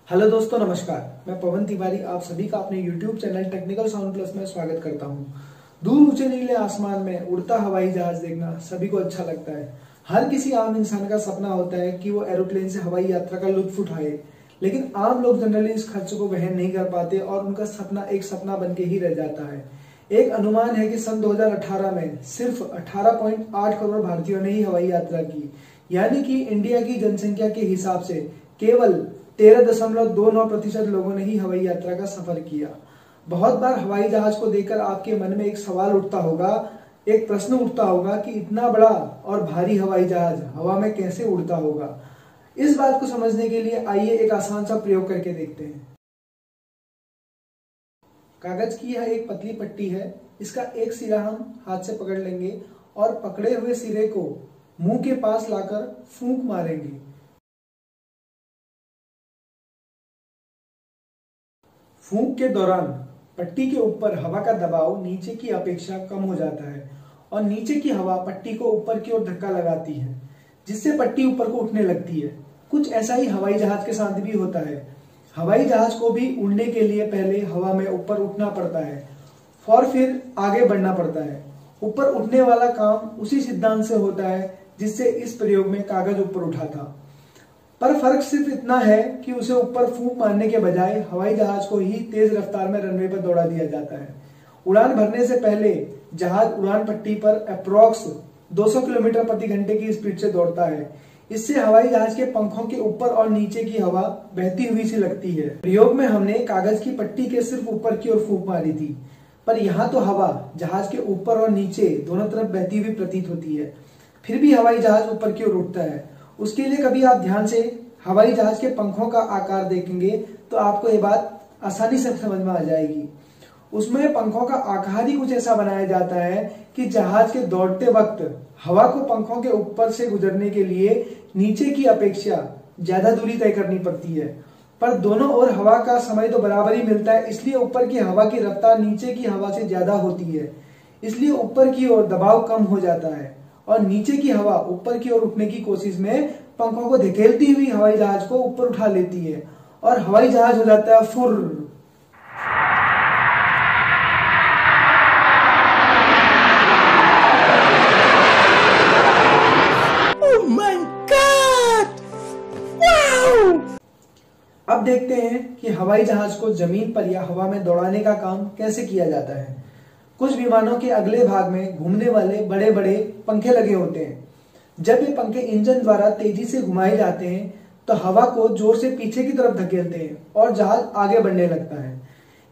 Hello दोस्तों, नमस्कार। मैं पवन तिवारी आप सभी का अपने YouTube channel technical sound plus में स्वागत करता हूं। दूर ऊंचे नीले आसमान में उड़ता हवाई जहाज देखना सभी को अच्छा लगता है। हर किसी आम इंसान का सपना होता है कि वो एरोप्लेन से हवाई यात्रा का लुत्फ उठाए, लेकिन आम लोग जनरली इस खर्च को वहन नहीं कर पाते और उनका सपना एक सपना बन के ही रह जाता है। एक अनुमान है कि सन 2018 में सिर्फ 18.8 करोड़ भारतीयों ने ही हवाई यात्रा की, यानी कि इंडिया की जनसंख्या के हिसाब से केवल 13.29% लोगों ने ही हवाई यात्रा का सफर किया। बहुत बार हवाई जहाज को देखकर आपके मन में एक सवाल उठता होगा, एक प्रश्न उठता होगा कि इतना बड़ा और भारी हवाई जहाज हवा में कैसे उड़ता होगा। इस बात को समझने के लिए आइए एक आसान सा प्रयोग करके देखते हैं। कागज की यह एक पतली पट्टी है। इसका एक सिरा हम हाथ से पकड़ लेंगे और पकड़े हुए सिरे को मुंह के पास लाकर फूंक मारेंगे। फूंक के दौरान पट्टी के ऊपर हवा का दबाव नीचे की अपेक्षा कम हो जाता है और नीचे की हवा पट्टी को ऊपर की ओर धक्का लगाती है, जिससे पट्टी ऊपर को उठने लगती है। कुछ ऐसा ही हवाई जहाज के साथ भी होता है। हवाई जहाज को भी उड़ने के लिए पहले हवा में ऊपर उठना पड़ता है और फिर आगे बढ़ना पड़ता है। ऊपर उठने वाला काम उसी सिद्धांत से होता है जिससे इस प्रयोग में कागज ऊपर उठा था, पर फर्क सिर्फ इतना है कि उसे ऊपर फूंक मारने के बजाय हवाई जहाज को ही तेज रफ्तार में रनवे पर दौड़ा दिया जाता है। उड़ान भरने से पहले जहाज उड़ान पट्टी पर अप्रोक्स 200 किलोमीटर प्रति घंटे की स्पीड से दौड़ता है। इससे हवाई जहाज के पंखों के ऊपर और नीचे की हवा बहती हुई सी लगती है। प्रयोग में हमने कागज की पट्टी के सिर्फ ऊपर की ओर फूंक मारी थी, पर यहाँ तो हवा जहाज के ऊपर और नीचे दोनों तरफ बहती हुई प्रतीत होती है। फिर भी हवाई जहाज ऊपर की ओर उठता है। उसके लिए कभी आप ध्यान से हवाई जहाज के पंखों का आकार देखेंगे तो आपको ये बात आसानी से समझ में आ जाएगी। उसमें पंखों का आकार ही कुछ ऐसा बनाया जाता है कि जहाज के दौड़ते वक्त हवा को पंखों के ऊपर से गुजरने के लिए नीचे की अपेक्षा ज्यादा दूरी तय करनी पड़ती है, पर दोनों ओर हवा का समय तो बराबर ही मिलता है। इसलिए ऊपर की हवा की रफ्तार नीचे की हवा से ज्यादा होती है, इसलिए ऊपर की ओर दबाव कम हो जाता है और नीचे की हवा ऊपर की ओर उठने की कोशिश में पंखों को धकेलती हुई हवाई जहाज को ऊपर उठा लेती है और हवाई जहाज हो जाता है फुर्र। Oh my God! Wow! अब देखते हैं कि हवाई जहाज को जमीन पर या हवा में दौड़ाने का काम कैसे किया जाता है। कुछ विमानों के अगले भाग में घूमने वाले बड़े बड़े पंखे लगे होते हैं। जब ये पंखे इंजन द्वारा तेजी से घुमाए जाते हैं तो हवा को जोर से पीछे की तरफ धकेलते हैं और जहाज आगे बढ़ने लगता है।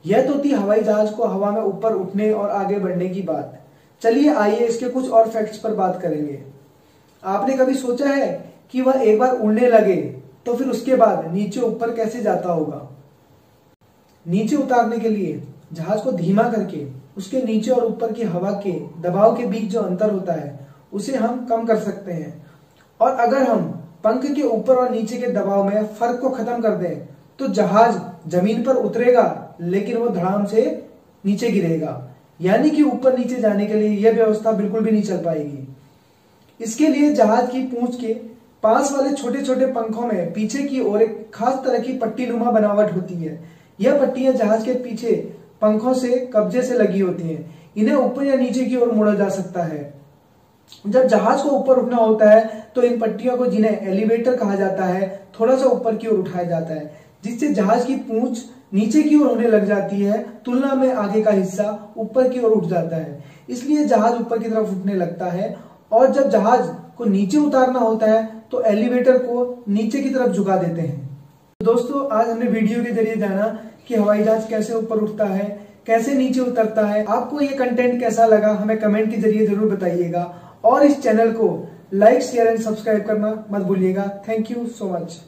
यह तो थी हवाई जहाज को हवा में ऊपर उठने और आगे बढ़ने की बात। चलिए आइए इसके कुछ और फैक्ट्स पर बात करेंगे। आपने कभी सोचा है कि वह एक बार उड़ने लगे तो फिर उसके बाद नीचे ऊपर कैसे जाता होगा? नीचे उतारने के लिए जहाज को धीमा करके उसके नीचे और ऊपर की हवा के दबाव के बीच जो अंतर होता है उसे हम कम कर सकते हैं। और अगर हम पंख के ऊपर और नीचे के दबाव में फर्क को खत्म कर दें तो जहाज जमीन पर उतरेगा लेकिन वो धड़ाम से नीचे गिरेगा, यानी कि ऊपर नीचे जाने के लिए यह व्यवस्था बिल्कुल भी नहीं चल पाएगी। इसके लिए जहाज की पूंछ के पास वाले छोटे छोटे पंखों में पीछे की ओर एक खास तरह की पट्टी नुमा बनावट होती है। यह पट्टियां जहाज के पीछे पंखों से कब्जे से लगी होती हैं। इन्हें ऊपर या नीचे की ओर मोड़ा जा सकता है। जब जहाज को ऊपर उठना होता है तो इन पट्टियों को, जिन्हें एलिवेटर कहा जाता है, थोड़ा सा ऊपर की ओर उठाया जाता है, जिससे जहाज की पूंछ नीचे की ओर होने लग जाती है, तुलना में आगे का हिस्सा ऊपर की ओर उठ जाता है। इसलिए जहाज ऊपर की तरफ उठने लगता है और जब जहाज को नीचे उतारना होता है तो एलिवेटर को नीचे की तरफ झुका देते हैं। दोस्तों, आज हमने वीडियो के जरिए जाना कि हवाई जहाज कैसे ऊपर उठता है, कैसे नीचे उतरता है। आपको ये कंटेंट कैसा लगा हमें कमेंट के जरिए जरूर बताइएगा और इस चैनल को लाइक, शेयर एंड सब्सक्राइब करना मत भूलिएगा। Thank you so much.